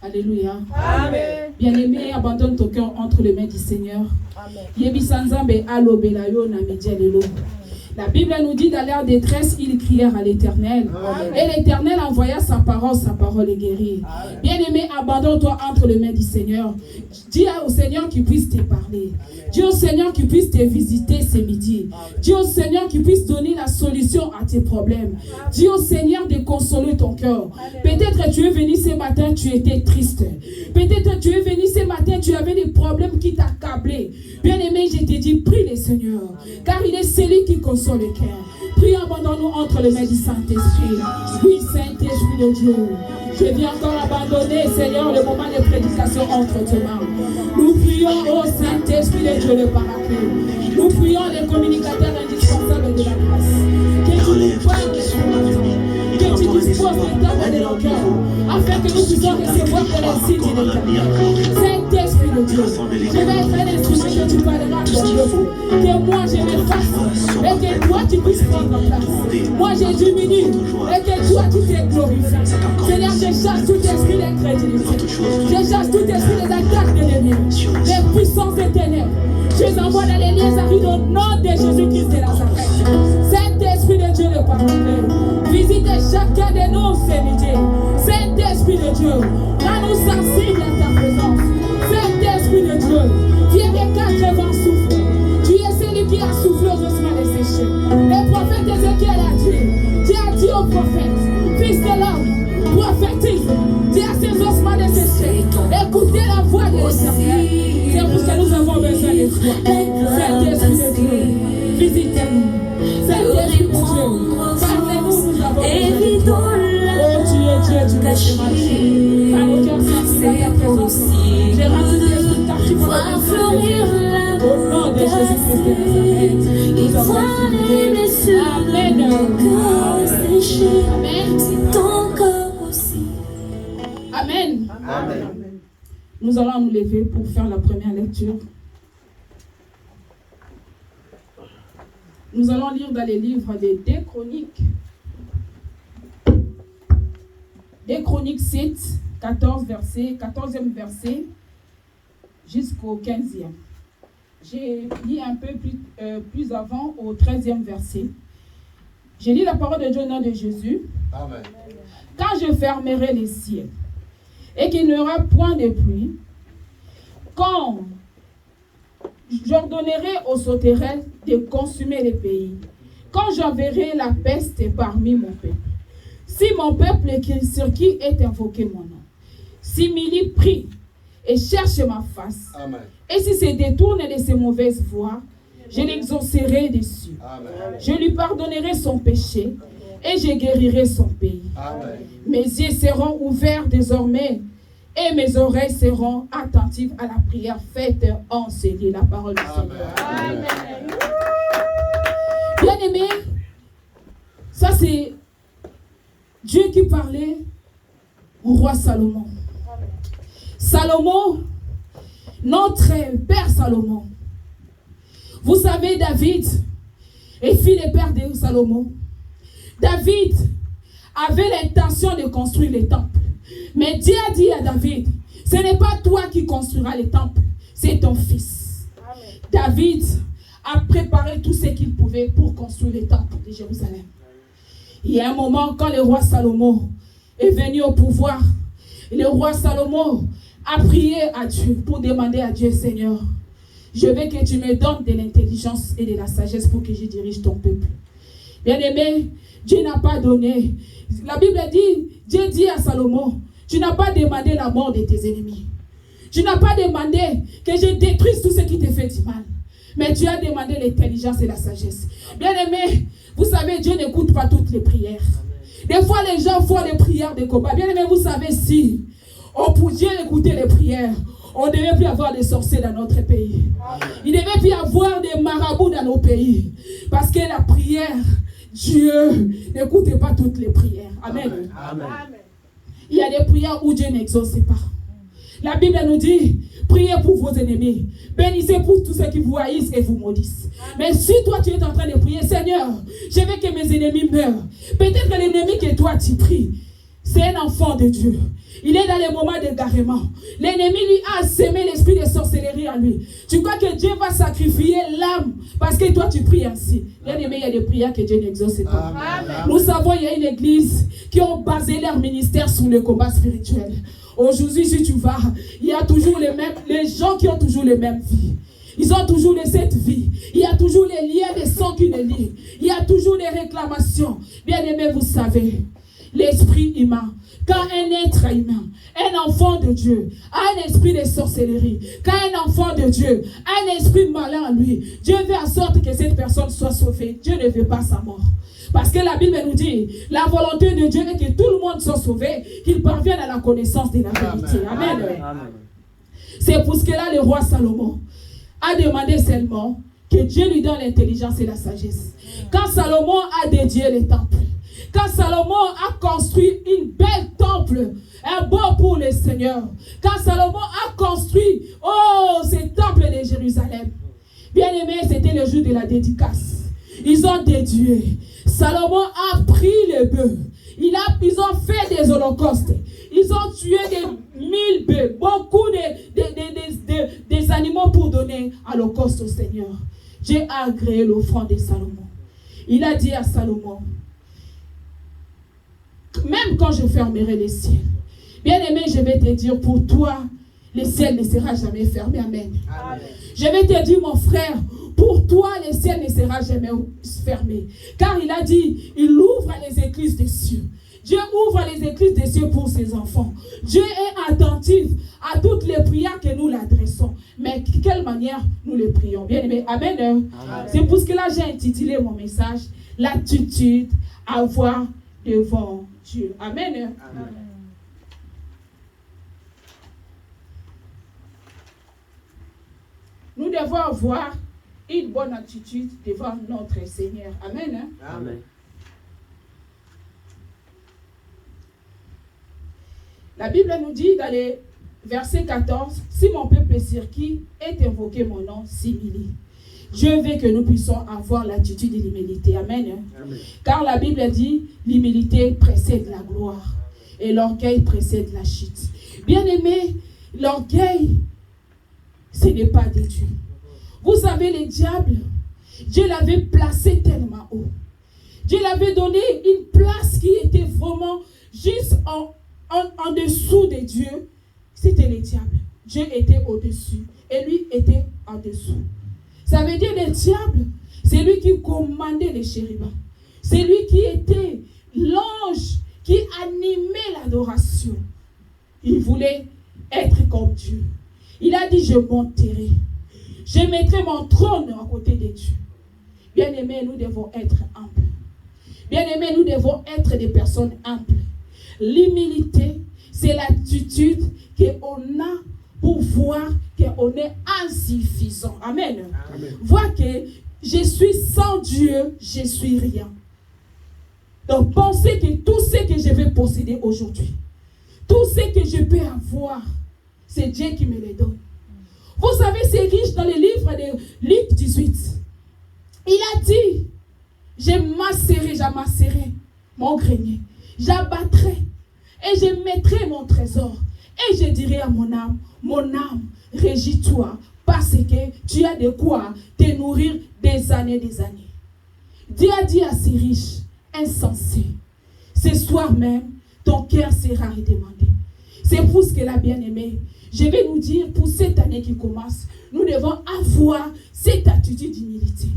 Alléluia. Amen. Bien-aimé, abandonne ton cœur entre les mains du Seigneur. Amen. La Bible nous dit dans leur détresse, ils crièrent à l'Éternel. Et l'Éternel envoya sa parole est guérie. Bien-aimé, abandonne-toi entre les mains du Seigneur. Dis au Seigneur qu'il puisse te parler. Dis au Seigneur qu'il puisse te visiter ce midi. Dis au Seigneur qu'il puisse donner la solution à tes problèmes. Dis au Seigneur de consoler ton cœur. Peut-être tu es venu ce matin, tu étais triste. Peut-être tu es venu ce matin, tu avais des problèmes qui t'accablaient. Bien-aimé, je te dis, prie le Seigneur. Car il est celui qui console le cœur. Prie, abandonne-nous entre les mains du Saint-Esprit. Oui, Saint-Esprit de Dieu. Je viens encore abandonner, Seigneur, le moment de prédication entre tes mains. Nous prions au Saint-Esprit de Dieu, le Paraclet. Nous prions les communicateurs indispensables de la grâce. Que tu nous parles ce matin. Que tu disposes de ta de nos cœurs, afin que nous puissions recevoir de la cité de l'éternel. Saint-Esprit de Dieu, je vais être un instrument que tu parleras à ton peuple. Que moi je m'efface et que toi tu puisses prendre place. Moi je diminue et que toi tu t'es glorifié. Seigneur, je chasse tout esprit d'incrédulité. Je chasse tout esprit des attaques de l'ennemi, des puissances des ténèbres. Je les envoie dans les liens arrivent au nom de Jésus-Christ de Nazareth. Saint-Esprit de Dieu, le Paraclet, visitez chacun de nous ce midi. Saint-Esprit de Dieu, rends-nous sensibles à ta présence. Saint-Esprit de Dieu, viens des 80 souffles. Tu es celui qui a soufflé aux ossements desséchés. Le prophète Ézéchiel a dit, tu as dit au prophète, fils de l'homme, prophétise, dis à ces ossements desséchés, écoutez la voix de l'Éternel. C'est pour ça que nous avons besoin de toi. Saint-Esprit de Dieu, visitez-nous. Saint-Esprit de Dieu, parlez-nous, nous avons besoin de toi. Oh Dieu, tu laisses marcher. Par nos cœurs sensibles à ta présence. J'ai rendu l'esprit captif à ta présence. Au nom de Jésus-Christ de Nazareth, nous avons supplié. Amen. Amen. Amen. Amen. Nous allons nous lever pour faire la première lecture. Nous allons lire dans les livres des 2 Chroniques. 2 Chroniques 7, 14e verset jusqu'au 15e. J'ai lu un peu plus avant au 13e verset. J'ai lu la parole de Dieu au nom de Jésus. Amen. Quand je fermerai les cieux et qu'il n'y aura point de pluie, quand j'ordonnerai aux sauterelles de consumer les pays, quand j'enverrai la peste parmi mon peuple, si mon peuple sur qui est invoqué mon nom, si Mili prie et cherche ma face, Amen. Et si se détourne de ses mauvaises voies, je l'exaucerai dessus. Amen. Je lui pardonnerai son péché et je guérirai son pays. Amen. Mes yeux seront ouverts désormais et mes oreilles seront attentives à la prière faite en ce lieu. La parole du Seigneur. Amen. Bien-aimé, ça c'est Dieu qui parlait au roi Salomon. Salomon, notre père Salomon. Vous savez, David est fils et père de Salomon. David avait l'intention de construire le temple. Mais Dieu a dit à David, ce n'est pas toi qui construiras le temple, c'est ton fils. Amen. David a préparé tout ce qu'il pouvait pour construire le temple de Jérusalem. Il y a un moment, quand le roi Salomon est venu au pouvoir, le roi Salomon a prié à Dieu pour demander à Dieu, Seigneur, je veux que tu me donnes de l'intelligence et de la sagesse pour que je dirige ton peuple. Bien-aimé, Dieu n'a pas donné. La Bible dit, Dieu dit à Salomon, tu n'as pas demandé la mort de tes ennemis. Tu n'as pas demandé que je détruise tout ce qui te fait du mal. Mais tu as demandé l'intelligence et la sagesse. Bien-aimé, vous savez, Dieu n'écoute pas toutes les prières. Des fois, les gens font les prières de combat. Bien-aimé, vous savez, si on pouvait écouter les prières, on ne devait plus avoir des sorciers dans notre pays. Il ne devait plus avoir des marabouts dans nos pays. Parce que la prière, Dieu n'écoutait pas toutes les prières. Amen. Amen. Il y a des prières où Dieu n'exauce pas. La Bible nous dit, priez pour vos ennemis. Bénissez pour tous ceux qui vous haïssent et vous maudissent. Mais si toi tu es en train de prier, Seigneur, je veux que mes ennemis meurent. Peut-être l'ennemi que toi tu pries, c'est un enfant de Dieu. Il est dans les moments d'égarement. L'ennemi lui a sémé l'esprit de sorcellerie en lui. Tu crois que Dieu va sacrifier l'âme parce que toi tu pries ainsi. L'ennemi, il y a des prières que Dieu n'exauce pas. Amen. Nous savons il y a une église qui ont basé leur ministère sur le combat spirituel. Aujourd'hui, si tu vas, il y a toujours les gens qui ont toujours les mêmes vies. Ils ont toujours cette vie. Il y a toujours les liens de sang qui les lient. Il y a toujours des réclamations. Bien aimé, vous savez, l'esprit humain, quand un être humain, un enfant de Dieu, a un esprit de sorcellerie, quand un enfant de Dieu a un esprit malin en lui, Dieu veut en sorte que cette personne soit sauvée. Dieu ne veut pas sa mort. Parce que la Bible nous dit, la volonté de Dieu est que tout le monde soit sauvé, qu'il parvienne à la connaissance de la vérité. Amen. Amen. C'est pour ce que là, le roi Salomon a demandé seulement que Dieu lui donne l'intelligence et la sagesse. Quand Salomon a dédié le temple, quand Salomon a construit une belle temple, un beau pour le Seigneur, quand Salomon a construit, ce temple de Jérusalem, bien aimé, c'était le jour de la dédicace. Ils ont dédié. Salomon a pris le bœuf. Ils ont fait des holocaustes. Ils ont tué des 1000 bœufs, beaucoup des animaux pour donner à l'holocauste au Seigneur. Dieu a agréé l'offrande de Salomon. Il a dit à Salomon, même quand je fermerai les ciels, bien aimé, je vais te dire, pour toi, le ciel ne sera jamais fermé. Amen. Amen. Je vais te dire, mon frère, pour toi, le ciel ne sera jamais fermé. Car il a dit, il ouvre les écluses des cieux. Dieu ouvre les écluses des cieux pour ses enfants. Dieu est attentif à toutes les prières que nous l'adressons. Mais de quelle manière nous les prions? Bien aimé, amen. Amen. C'est pour ce que là j'ai intitulé mon message, l'attitude à voir devant Dieu. Amen. Amen. Nous devons avoir une bonne attitude devant notre Seigneur. Amen. Amen. La Bible nous dit dans les versets 14, si mon peuple circuit est invoqué mon nom, s'humilie. Dieu veut que nous puissions avoir l'attitude de l'humilité. Amen. Amen. Car la Bible dit, l'humilité précède la gloire et l'orgueil précède la chute. Bien aimé, l'orgueil, ce n'est pas de Dieu. Vous savez, le diable, Dieu l'avait placé tellement haut. Dieu l'avait donné une place qui était vraiment juste en dessous de Dieu. C'était le diable. Dieu était au-dessus et lui était en dessous. Ça veut dire le diable, c'est lui qui commandait les chérubins. C'est lui qui était l'ange qui animait l'adoration. Il voulait être comme Dieu. Il a dit, je monterai. Je mettrai mon trône à côté de Dieu. Bien-aimés, nous devons être humbles. Bien-aimés, nous devons être des personnes humbles. L'humilité, c'est l'attitude qu'on a pour voir qu'on est insuffisant. Amen. Amen. Voir que je suis sans Dieu, je suis rien. Donc pensez que tout ce que je vais posséder aujourd'hui, tout ce que je peux avoir, c'est Dieu qui me le donne. Vous savez, c'est riche dans le livre de Luc 18. Il a dit, j'amasserai mon grenier, j'abattrai et je mettrai mon trésor. Et je dirai à mon âme, régis-toi, parce que tu as de quoi te nourrir des années. Dieu a dit à ces riches, insensés, ce soir même, ton cœur sera redemandé. C'est pour ce qu'elle a bien aimé. Je vais nous dire, pour cette année qui commence, nous devons avoir cette attitude d'humilité.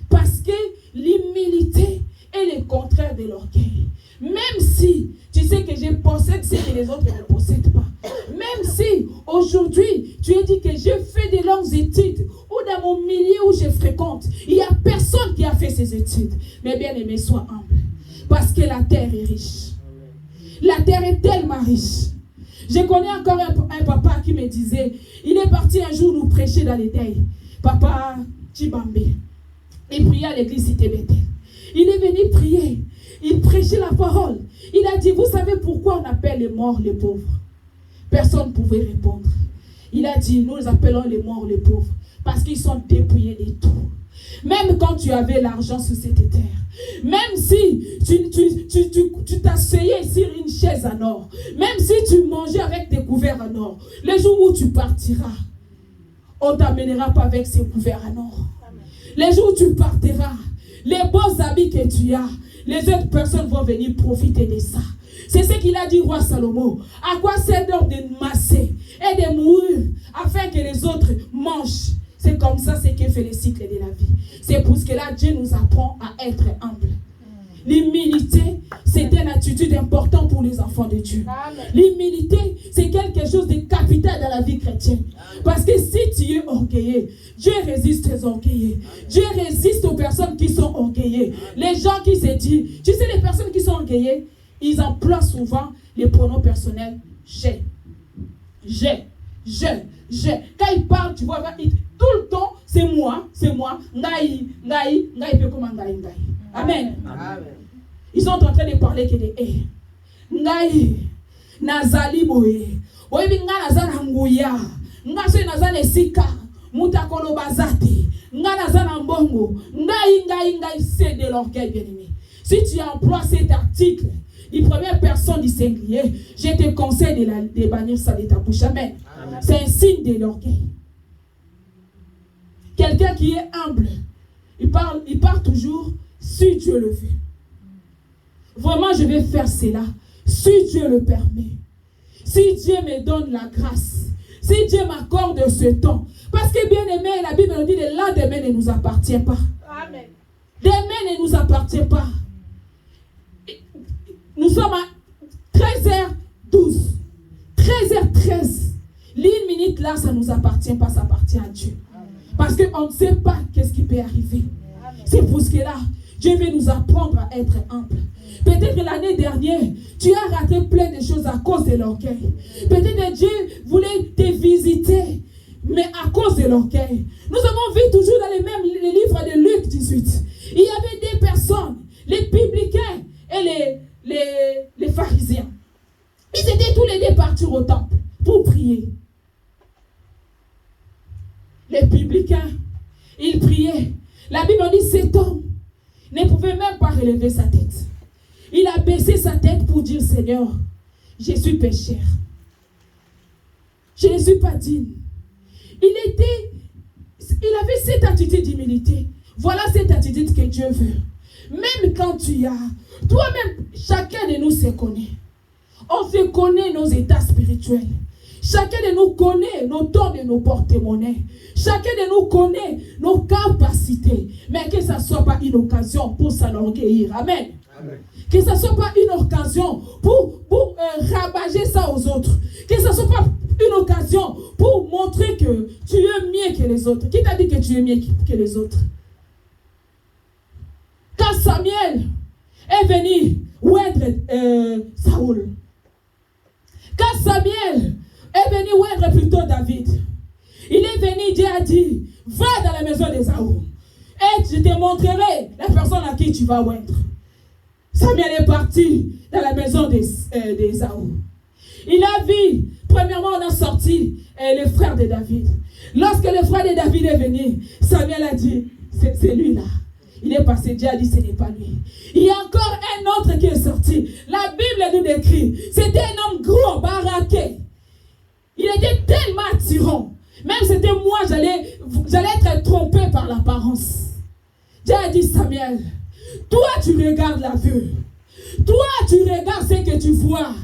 Parce que l'humilité est le contraire de l'orgueil. Même si tu sais que je possède ce que les autres ne possèdent pas. Même si aujourd'hui tu as dit que je fais de longues études ou dans mon milieu où je fréquente, il n'y a personne qui a fait ces études. Mais bien aimé, sois humble. Parce que la terre est riche. La terre est tellement riche. Je connais encore un papa qui me disait, il est parti un jour nous prêcher dans les deuils. Papa Chibambé. Il priait à l'église Cité Bethel. Il est venu prier. Il prêchait la parole. Il a dit, vous savez pourquoi on appelle les morts les pauvres? Personne ne pouvait répondre. Il a dit, nous appelons les morts les pauvres parce qu'ils sont dépouillés de tout. Même quand tu avais l'argent sur cette terre. Même si tu t'asseyais sur une chaise en or. Même si tu mangeais avec des couverts en or. Le jour où tu partiras, on ne t'amènera pas avec ces couverts en or. Les jours où tu partiras, les beaux habits que tu as, les autres personnes vont venir profiter de ça. C'est ce qu'il a dit, roi Salomon. À quoi sert donc de masser et de mourir afin que les autres mangent? C'est comme ça ce qui fait le cycle de la vie. C'est pour ce que là, Dieu nous apprend à être humble. L'humilité, c'est une attitude importante pour les enfants de Dieu. L'humilité, c'est quelque chose de capital dans la vie chrétienne. Parce que si tu es orgueilleux, Dieu résiste aux orgueilleux. Dieu résiste aux personnes qui sont orgueilleuses. Les gens qui se disent, tu sais, les personnes qui sont orgueilleuses, ils emploient souvent les pronoms personnels. J'ai. Quand ils parlent, tu vois, tout le temps, c'est moi. Ngai, Amen. Ils sont en train de parler que de Ngai, Nazali Boye. Oyebi nga nazana nguya. Nga so nazana esika. Mutakolo bazati. Nga nazana mbongo. Ngai, c'est de l'orgueil, bien-aimé. Si tu emploies cet article, les premières personnes du singulier, je te conseille de bannir ça de ta bouche. Amen. C'est un signe de l'orgueil. Quelqu'un qui est humble, il parle toujours si Dieu le veut. Vraiment, je vais faire cela si Dieu le permet. Si Dieu me donne la grâce. Si Dieu m'accorde ce temps. Parce que bien aimé, la Bible nous dit que le lendemain ne nous appartient pas. Amen. Demain ne nous appartient pas. Nous sommes à 13h12. 13h13. L'une minute là, ça ne nous appartient pas, ça appartient à Dieu. Parce qu'on ne sait pas qu'est-ce qui peut arriver. C'est pour ce que là, Dieu veut nous apprendre à être humble. Peut-être que l'année dernière, tu as raté plein de choses à cause de l'orgueil. Peut-être que Dieu voulait te visiter, mais à cause de l'orgueil. Nous avons vu toujours dans les livres de Luc 18. Il y avait des personnes, les publicains et les pharisiens. Ils étaient tous les deux partis au temple pour prier. Les publicains, ils priaient. La Bible dit cet homme ne pouvait même pas relever sa tête. Il a baissé sa tête pour dire, Seigneur, je suis pécheur. Je ne suis pas digne. Il avait cette attitude d'humilité. Voilà cette attitude que Dieu veut. Même quand tu as, toi-même, chacun de nous se connaît. On se connaît nos états spirituels. Chacun de nous connaît nos dons de nos porte-monnaies. Chacun de nous connaît nos capacités. Mais que ça ne soit pas une occasion pour s'enorgueillir. Amen. Amen. Que ça ne soit pas une occasion pour rabager ça aux autres. Que ça ne soit pas une occasion pour montrer que tu es mieux que les autres. Qui t'a dit que tu es mieux que les autres? Quand Samuel est venu oindre Saoul. Quand Samuel est venu oindre plutôt David. Il est venu, Dieu a dit, va dans la maison d'Ésaü. Et je te montrerai la personne à qui tu vas oindre. Samuel est parti dans la maison d'Ésaü. Il a vu, premièrement, on a sorti le frère de David. Lorsque le frère de David est venu, Samuel a dit, c'est lui là. Il est passé, Dieu a dit, ce n'est pas lui. Il y a encore un autre qui est sorti. La Bible nous décrit, c'était un homme gros, baraqué. Il était tellement attirant. Même c'était moi, j'allais être trompé par l'apparence. Dieu a dit, Samuel, toi tu regardes la vue. Toi tu regardes ce que tu vois.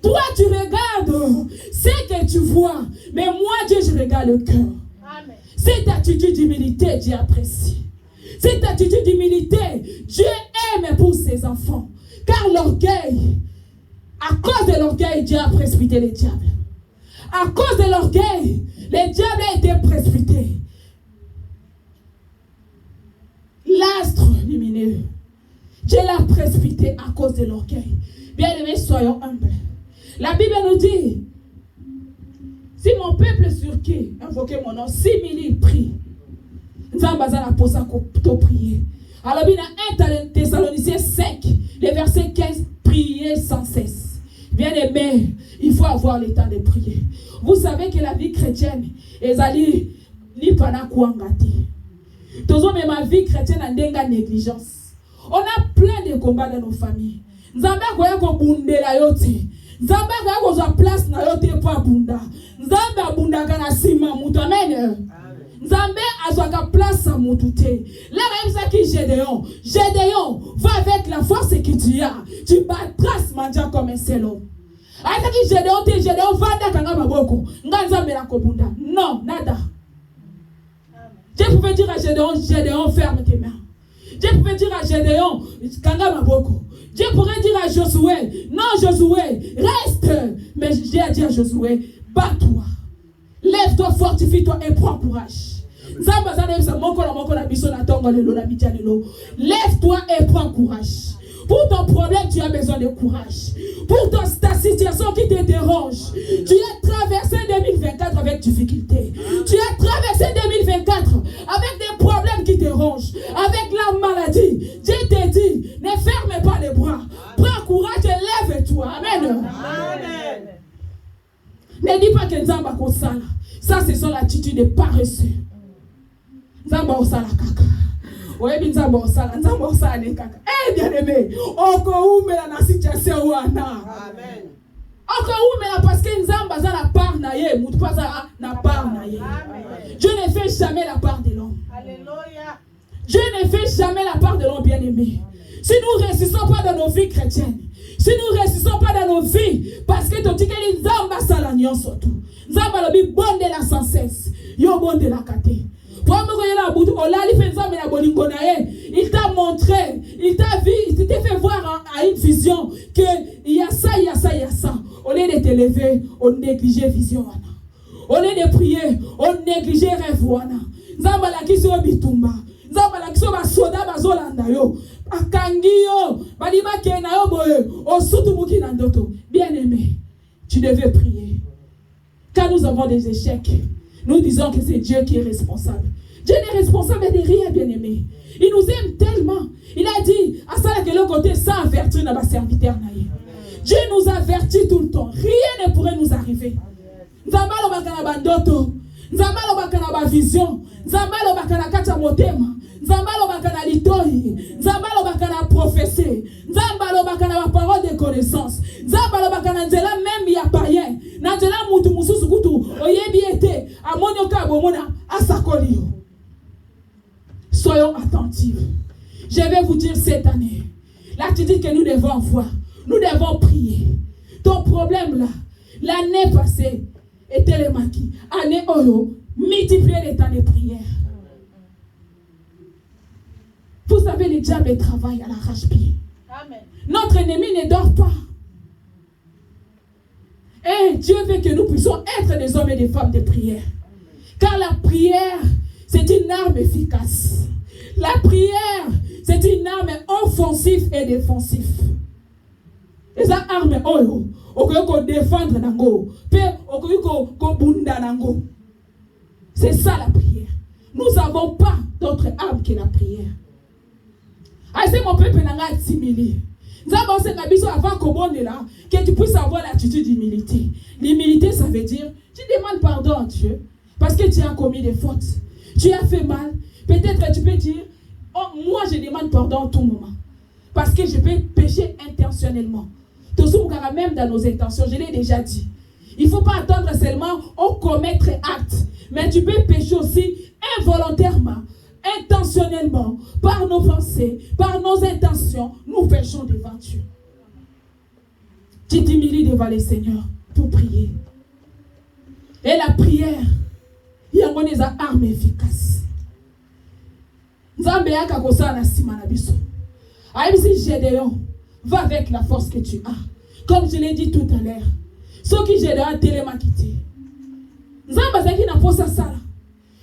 Toi tu regardes ce que tu vois. Mais moi Dieu, je regarde le cœur. Amen. Cette attitude d'humilité, Dieu apprécie. Cette attitude d'humilité, Dieu aime pour ses enfants. Car l'orgueil, à cause de l'orgueil, Dieu a précipité les diables. À cause de l'orgueil, les diables ont été précipités. L'astre lumineux, Dieu l'a précipité à cause de l'orgueil. Bien-aimés, soyons humbles. La Bible nous dit, si mon peuple sur qui invoquait mon nom, 6 000 prient. Nous avons prier. Alors, il y a 1 Thessaloniciens 5, le verset 15, priez sans cesse. Bien aimé, il faut avoir le temps de prier. Vous savez que la vie chrétienne, Toujours même ma vie chrétienne en denga négligence. On a plein de combats dans nos familles. Nzambe akoya ko bundela yote. Nzambe akoya ko za place na yote po abunda. Nzambe abunda kana sima mutu. Amen. Nzambe azwaka place à mutu te. Là même ça qui Gédéon. Gédéon va avec la force que tu as. Tu battras mandia comme un seul homme. Aïe qui Gédéon te Gédéon va da kanga maboko. Nga Nzambe la ko bunda. Non, nada. Dieu pouvait dire à Gédéon, Gédéon ferme tes mains. Dieu pouvait dire à Gédéon, kanga maboko. Dieu pourrait dire à Josué, non Josué, reste. Mais Dieu a dit à Josué, bats-toi. Lève-toi, fortifie-toi et prends courage. Lève-toi et prends courage. Pour ton problème, tu as besoin de courage. Pour ta situation qui te dérange, tu as traversé 2024 avec difficulté. Tu as traversé 2024 avec des problèmes qui te dérangent, avec la maladie. Dieu te dit, ne ferme pas les bras. Prends courage et lève-toi. Amen. Amen. Ne dis pas que Nzamba kosala. Ça, ce sont l'attitude des paresseux. Nzamba osala kaka. Oyebi Nzamba osala ne kaka. Eh bien aimé, oko umela na situation wana. Amen. Oko umela parce que Nzamba za la part na ye, mutu pa za na part na ye. Dieu ne fait jamais la part de l'homme. Alléluia. Dieu ne fait jamais la part de l'homme, bien aimé. Si nous ne résistons pas dans nos vies chrétiennes, si nous ne résistons pas dans nos vies, parce que tu dis que les Nzamba sala nyonso tu. Nzamba lobi bonde la sans cesse. Yo bonde la kate. Il t'a montré, il t'a vu, il t'a fait voir à une vision que il y a ça, il y a ça, il y a ça. Au lieu de te lever, on négligeait vision. Au lieu de prier, on négligeait rêve. Nzamba la kiso bitumba. Nzamba la kiso basoda bazolanda yo. Akangio, baliba kena yo boye, osutu muki na ndoto. Bien aimé, tu devais prier. Quand nous avons des échecs, nous disons que c'est Dieu qui est responsable. Dieu n'est responsable de rien, bien aimé. Il nous aime tellement. Il a dit, à ça que le côté sans avertir notre serviteur. Dieu nous avertit tout le temps. Rien ne pourrait nous arriver. Nzamba lo bakana bandoto, Nzamba lo bakana ba vision, Nzamba lo bakana kata motema, Nzamba lo bakana litoi, Nzamba lo bakana prophétie, Nzamba lo bakana ba parole de connaissance, Nzamba lo bakana nzela même ya païen, na nzela mutu mususu kutu oyebi ete amonyoka bomona asakolio. Soyons attentifs. Je vais vous dire cette année, l'attitude que nous devons avoir, nous devons prier. Ton problème là, l'année passée, était le maquis. Année oyo, multiplier les temps de prière. Vous savez, le diable travaille à l'arrache-pied. Notre ennemi ne dort pas. Et Dieu veut que nous puissions être des hommes et des femmes de prière. Car la prière, c'est une arme efficace. La prière, c'est une arme offensive et défensive. Et cette arme, défendre nango, nango. C'est ça la prière. Nous n'avons pas d'autre arme que la prière. C'est mon peuple n'a assimilé. Nous avons cette habitude avant que tu puisses avoir l'attitude d'humilité. L'humilité, ça veut dire, tu demandes pardon à Dieu parce que tu as commis des fautes. Tu as fait mal. Peut-être tu peux dire, oh, moi je demande pardon à tout moment. Parce que je peux pécher intentionnellement. Même dans nos intentions, je l'ai déjà dit. Il ne faut pas attendre seulement au commettre acte. Mais tu peux pécher aussi involontairement, intentionnellement, par nos pensées, par nos intentions. Nous péchons devant Dieu. Tu t'humilies devant le Seigneur pour prier. Et la prière, il y a des armes efficaces. Nzambe yaka kosala sima na biso. Aïbisi Gédéon, va avec la force que tu as. Comme je l'ai dit tout à l'heure. Ceux qui Gédéon tellement quitté. Nzambe zaki na posa sala.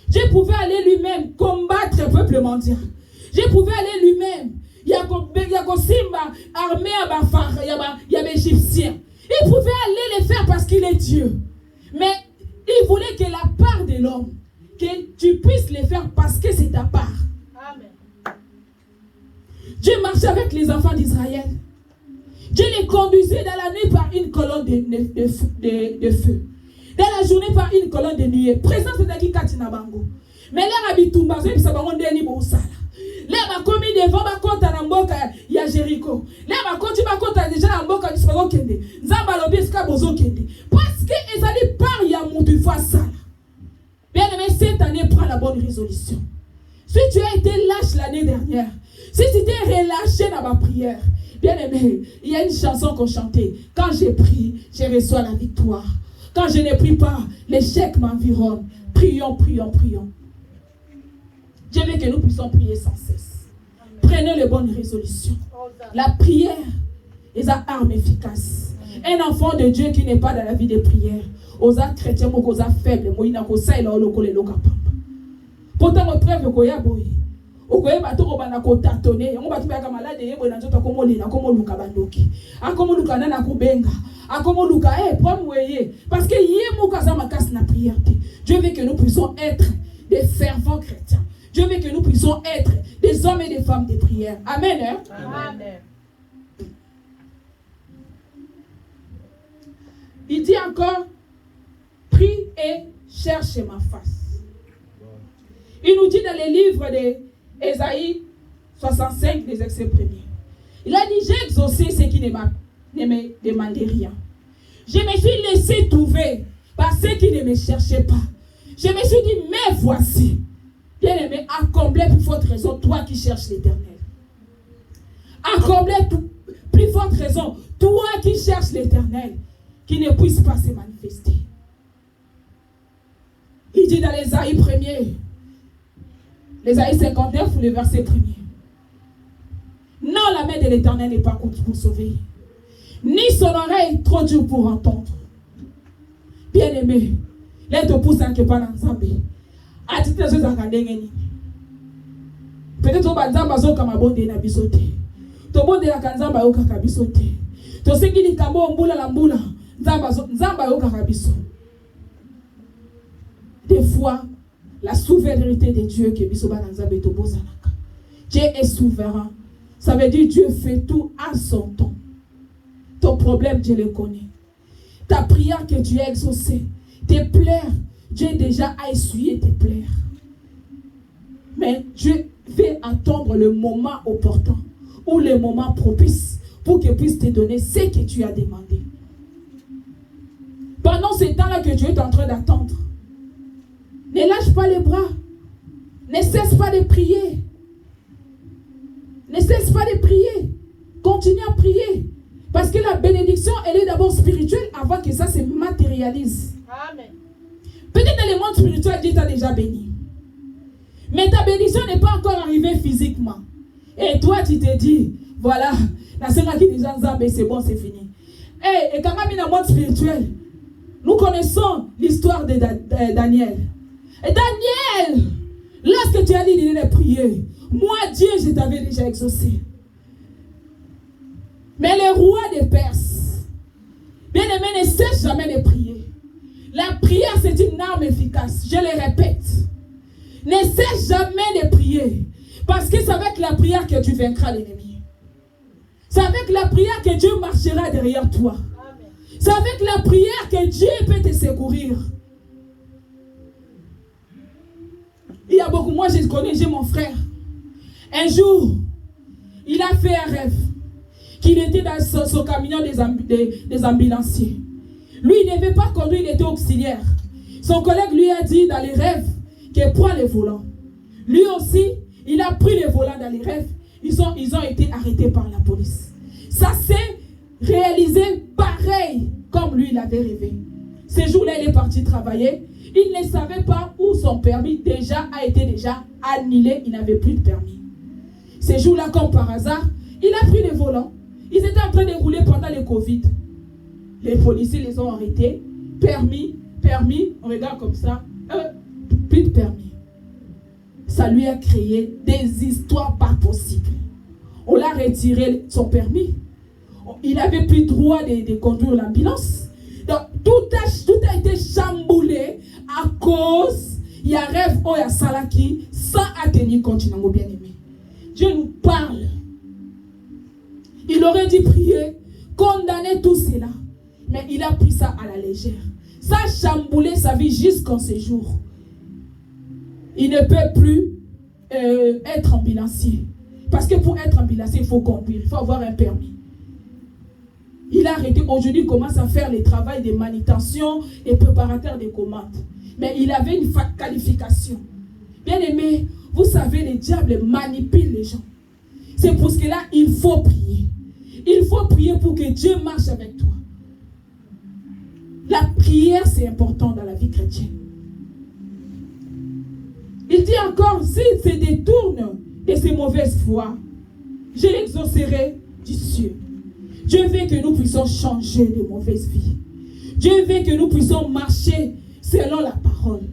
Dieu pouvait aller lui-même combattre le peuple mondial. Dieu pouvait aller lui-même. Il y a Simba armé à Bafar, il y a des Égyptiens. Il pouvait aller le faire parce qu'il est Dieu. Mais il voulait que la part de l'homme, que tu puisses le faire parce que c'est ta part. Amen. Dieu marchait avec les enfants d'Israël. Dieu les conduisait dans la nuit par une colonne de feu. Dans la journée par une colonne de nuée. Présence de Katina Bango. Mais l'air habitumba, c'est ça va rendre ni bon sala. L'air va commis devant ma compte à l'amboka ya Jéricho. L'air va continuer ma compte à déjà l'amboka du sparo kende. Zamba lobi ska bozo kende. Parce que ils allaient par ya moutu fois sala. Bien aimé, cette année prends la bonne résolution. Si tu as été lâche l'année dernière, si tu t'es relâché dans ma prière, bien aimé, il y a une chanson qu'on chantait. Quand j'ai prié, j'ai reçu la victoire. Quand je ne prie pas, l'échec m'environne. Prions, prions, prions. Dieu veut que nous puissions prier sans cesse. Prenez les bonnes résolutions. La prière est une arme efficace. Un enfant de Dieu qui n'est pas dans la vie de prière, aux chrétiens, aux faibles, pourtant, on preuve que ya boy. Okoye batoko bana ko tatone, ngo batu ba malade yebo na nzoto ko molina ko moluka bandoki. Akomoluka na na kubenga. Akomoluka pom weye parce que yemo kaza makas na prière. Dieu veut que nous puissions être des fervents chrétiens. Dieu veut que nous puissions être des hommes et des femmes de prière. Amen. Hein? Amen. Il dit encore, prie et cherche ma face. Il nous dit dans les livres d'Ésaïe 65, les versets premiers. Il a dit, j'ai exaucé ceux qui ne me demandaient rien. Je me suis laissé trouver par ceux qui ne me cherchaient pas. Je me suis dit, mais voici. Bien aimé, accomblez plus forte raison, toi qui cherches l'Éternel. Accomblez plus forte raison, toi qui cherches l'Éternel, qui ne puisse pas se manifester. Il dit dans l'Ésaïe 1er, l'Ésaïe 59, le verset 1er. Non, la main de l'Éternel n'est pas contre pour sauver, ni son oreille trop dure pour entendre. Bien aimé, les deux pouces qui pas dans Zambé. Peut-être que Nzamba zo kama bonde na bisote. To bonde la kanzamba yo kaka bisote. To singili kambo mbula la mbula. Nzamba yo kaka biso. Des fois, la souveraineté de Dieu qui est biso ba nzambe to bozanaka. Dieu est souverain. Ça veut dire Dieu fait tout à son temps. Ton problème, Dieu le connaît. Ta prière que tu as exaucée, tes pleurs, Dieu déjà a essuyé tes pleurs. Mais Dieu fait attendre le moment opportun ou le moment propice pour qu'il puisse te donner ce que tu as demandé. Pendant ce temps-là que Dieu est en train d'attendre, ne lâche pas les bras. Ne cesse pas de prier. Ne cesse pas de prier. Continue à prier. Parce que la bénédiction, elle est d'abord spirituelle avant que ça se matérialise. Amen. Peut-être dans le monde spirituel, Dieu t'a déjà béni. Mais ta bénédiction n'est pas encore arrivée physiquement. Et toi, tu te dis, voilà, c'est bon, c'est fini. Et quand même, dans le monde spirituel, nous connaissons l'histoire de Daniel. Et Daniel, lorsque tu as dit de prier, moi, Dieu, je t'avais déjà exaucé. Mais le roi des Perses, bien aimé, ne cesse jamais de prier. La prière, c'est une arme efficace. Je le répète. Ne cesse jamais de prier. Parce que c'est avec la prière que tu vaincras l'ennemi. C'est avec la prière que Dieu marchera derrière toi. C'est avec la prière que Dieu peut te secourir. Il y a beaucoup, moi je connais, j'ai mon frère. Un jour, il a fait un rêve. Qu'il était dans son camion des ambulanciers. Lui, il ne devait pas conduire, il était auxiliaire. Son collègue lui a dit dans les rêves qu'il prend les volants. Lui aussi, il a pris les volants dans les rêves. Ils ont été arrêtés par la police. Ça s'est réalisé pareil comme lui, il avait rêvé. Ce jour-là, il est parti travailler. Il ne savait pas où son permis a été déjà annulé. Il n'avait plus de permis. Ce jour-là, comme par hasard, il a pris les volants. Ils étaient en train de rouler pendant le Covid. Les policiers les ont arrêtés. Permis, on regarde comme ça. Plus de permis. Ça lui a créé des histoires pas possibles. On l'a retiré son permis. Il n'avait plus droit de conduire l'ambulance. Donc, tout a été chamboulé à cause, il y a rêve, il y a salaki, sans atteindre continent, bien aimé. Dieu nous parle. Il aurait dû prier, condamner tout cela. Mais il a pris ça à la légère. Ça a chamboulé sa vie jusqu'en ce jour. il ne peut plus être ambulancier. Parce que pour être ambulancier, il faut conduire, il faut avoir un permis. Il a arrêté. Aujourd'hui, il commence à faire le travail de manutention et préparateur de commandes. Mais il avait une qualification. Bien aimé, vous savez, le diable manipule les gens. C'est pour cela qu'il faut prier. Il faut prier pour que Dieu marche avec toi. La prière, c'est important dans la vie chrétienne. Il dit encore, s'il se détourne de ses mauvaises voies, je l'exaucerai du ciel. Dieu veut que nous puissions changer de mauvaise vie. Dieu veut que nous puissions marcher selon la parole.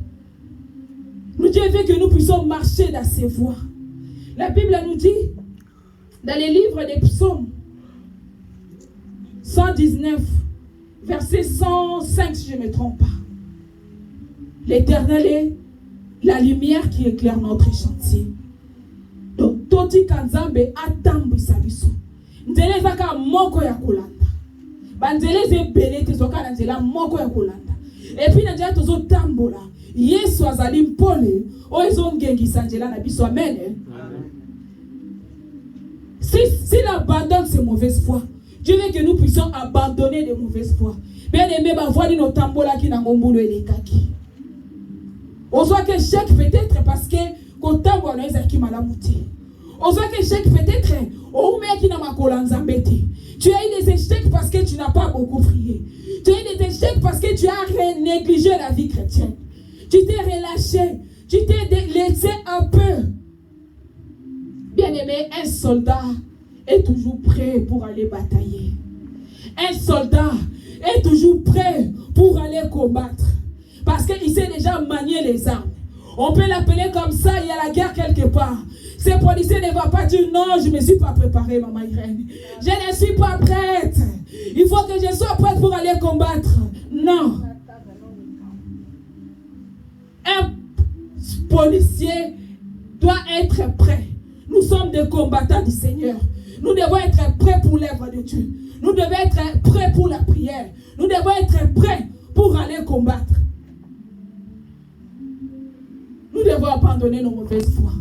Dieu veut que nous puissions marcher dans ses voies. La Bible nous dit, dans les livres des psaumes, 119, verset 105, si je ne me trompe pas. L'Éternel est la lumière qui éclaire notre chantier. Donc, toti kanzambe atambu sabiso. Nzele zaka moko ya kulanda. Banzele ze belete zoka na nzela moko ya kulanda. Et puis na tozo tambola. Yesu azali mpole. Oizo ngengisa nzela na biso. Amen. S'il abandonne ses mauvaises voies, Dieu veut que nous puissions abandonner les mauvaises voies. Bien aimé, ma voix dit nos tambola qui n'a ngombulo et les kaki. On voit que chèque peut-être parce que quand tambo na ezaki malamuti. On voit que chèque peut-être au mec qui n'a ma kolanzambete. Tu as eu des échecs parce que tu n'as pas beaucoup prié. Tu as eu des échecs parce que tu as négligé la vie chrétienne. Tu t'es relâché. Tu t'es laissé un peu. Bien aimé, un soldat est toujours prêt pour aller batailler. Un soldat est toujours prêt pour aller combattre. Parce qu'il sait déjà manier les armes. On peut l'appeler comme ça, il y a la guerre quelque part. Ce policier ne va pas dire non, je ne me suis pas préparé, maman Irène. Je ne suis pas prête. Il faut que je sois prête pour aller combattre. Non. Un policier doit être prêt. Nous sommes des combattants du Seigneur. Nous devons être prêts pour l'œuvre de Dieu. Nous devons être prêts pour la prière. Nous devons être prêts pour aller combattre. Nous devons abandonner nos mauvaises voies.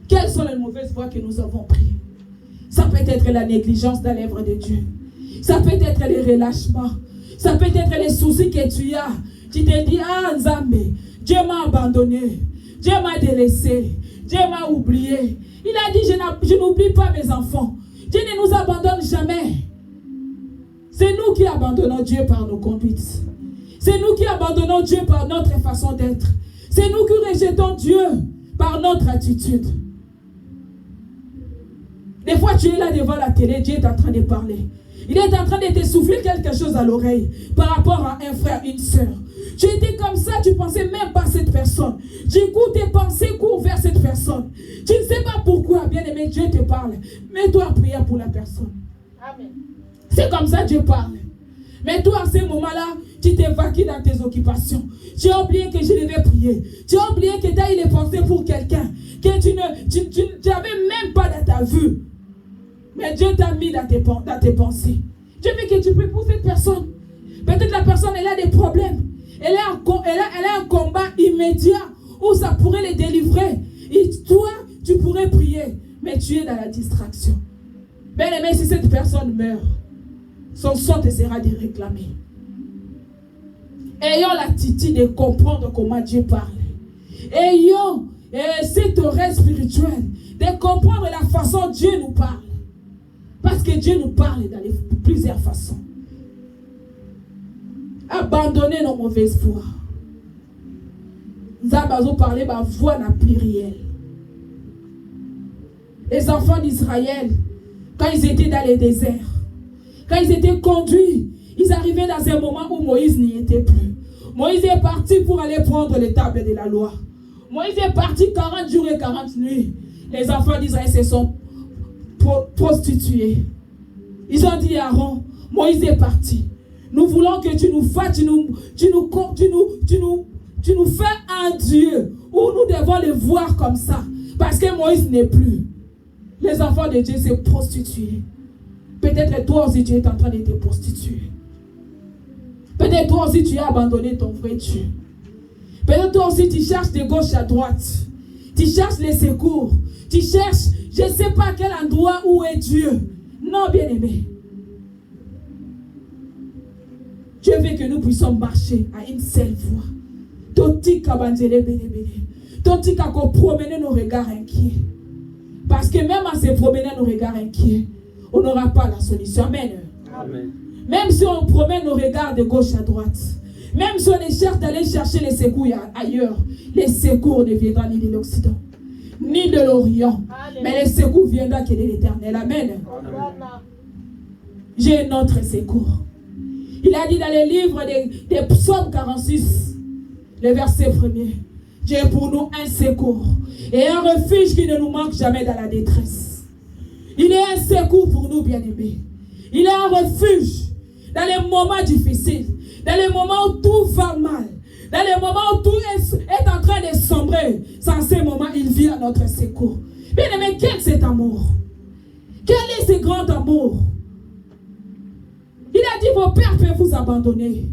Quelles sont les mauvaises voies que nous avons prises? Ça peut être la négligence dans l'œuvre de Dieu. Ça peut être les relâchements. Ça peut être les soucis que tu as. Tu te dis, ah Nzambe, Dieu m'a abandonné. Dieu m'a délaissé. Dieu m'a oublié. Il a dit, je n'oublie pas mes enfants. Dieu ne nous abandonne jamais. C'est nous qui abandonnons Dieu par nos conduites. C'est nous qui abandonnons Dieu par notre façon d'être. C'est nous qui rejetons Dieu par notre attitude. Des fois, tu es là devant la télé, Dieu est en train de parler. Il est en train de te souffler quelque chose à l'oreille par rapport à un frère, une soeur. Tu étais comme ça, tu ne pensais même pas à cette personne. Du coup, tes pensées courent vers cette personne. Tu ne sais pas pourquoi, bien aimé, Dieu te parle. Mets-toi en prière pour la personne. Amen. C'est comme ça Dieu parle. Mais toi, à ce moment-là, tu t'évacues dans tes occupations. Tu as oublié que je devais prier. Tu as oublié que tu as eu les pensées pour quelqu'un que tu n'avais même pas dans ta vue. Mais Dieu t'a mis dans tes pensées. Dieu veut que tu pries pour cette personne. Peut-être la personne, elle a des problèmes. Elle a un combat immédiat où ça pourrait les délivrer. Et toi, tu pourrais prier. Mais tu es dans la distraction. Bien aimé, si cette personne meurt, son sang te sera de réclamer. Ayons l'attitude de comprendre comment Dieu parle. Ayons cette oreille spirituelle de comprendre la façon dont Dieu nous parle. Parce que Dieu nous parle dans plusieurs façons. Abandonnez nos mauvaises voies. Nous avons parlé de ma voix n'a plus réelle. Les enfants d'Israël, quand ils étaient dans le désert, quand ils étaient conduits, ils arrivaient dans un moment où Moïse n'y était plus. Moïse est parti pour aller prendre les tables de la loi. Moïse est parti 40 jours et 40 nuits. Les enfants d'Israël se sont prostitués. Ils ont dit à Aaron, Moïse est parti. Nous voulons que tu nous fasses, tu nous fais un Dieu où nous devons le voir comme ça. Parce que Moïse n'est plus. Les enfants de Dieu se prostituent. Peut-être toi aussi tu es en train de te prostituer. Peut-être toi aussi tu as abandonné ton vrai Dieu. Peut-être toi aussi tu cherches de gauche à droite. Tu cherches les secours. Tu cherches, je ne sais pas quel endroit où est Dieu. Non, bien-aimé. Dieu veut que nous puissions marcher à une seule voie. Totika banzele bele bele. Totika qu'on promener nos regards inquiets. Parce que même à se promener nos regards inquiets, on n'aura pas la solution. Amen. Amen. Même si on promène nos regards de gauche à droite, même si on cherche d'aller chercher les secours ailleurs, les secours ne viendront ni de l'Occident, ni de l'Orient. Mais les secours viendront que de l'Éternel. Amen. J'ai un autre secours. Il a dit dans le livre des psaumes 46, le verset 1er, Dieu pour nous un secours et un refuge qui ne nous manque jamais dans la détresse. Il est un secours pour nous, bien-aimés. Il est un refuge dans les moments difficiles, dans les moments où tout va mal, dans les moments où tout est en train de sombrer. Sans ces moments, il vient à notre secours. Bien-aimés, quel est cet amour? Quel est ce grand amour? Il a dit, vos pères peuvent vous abandonner.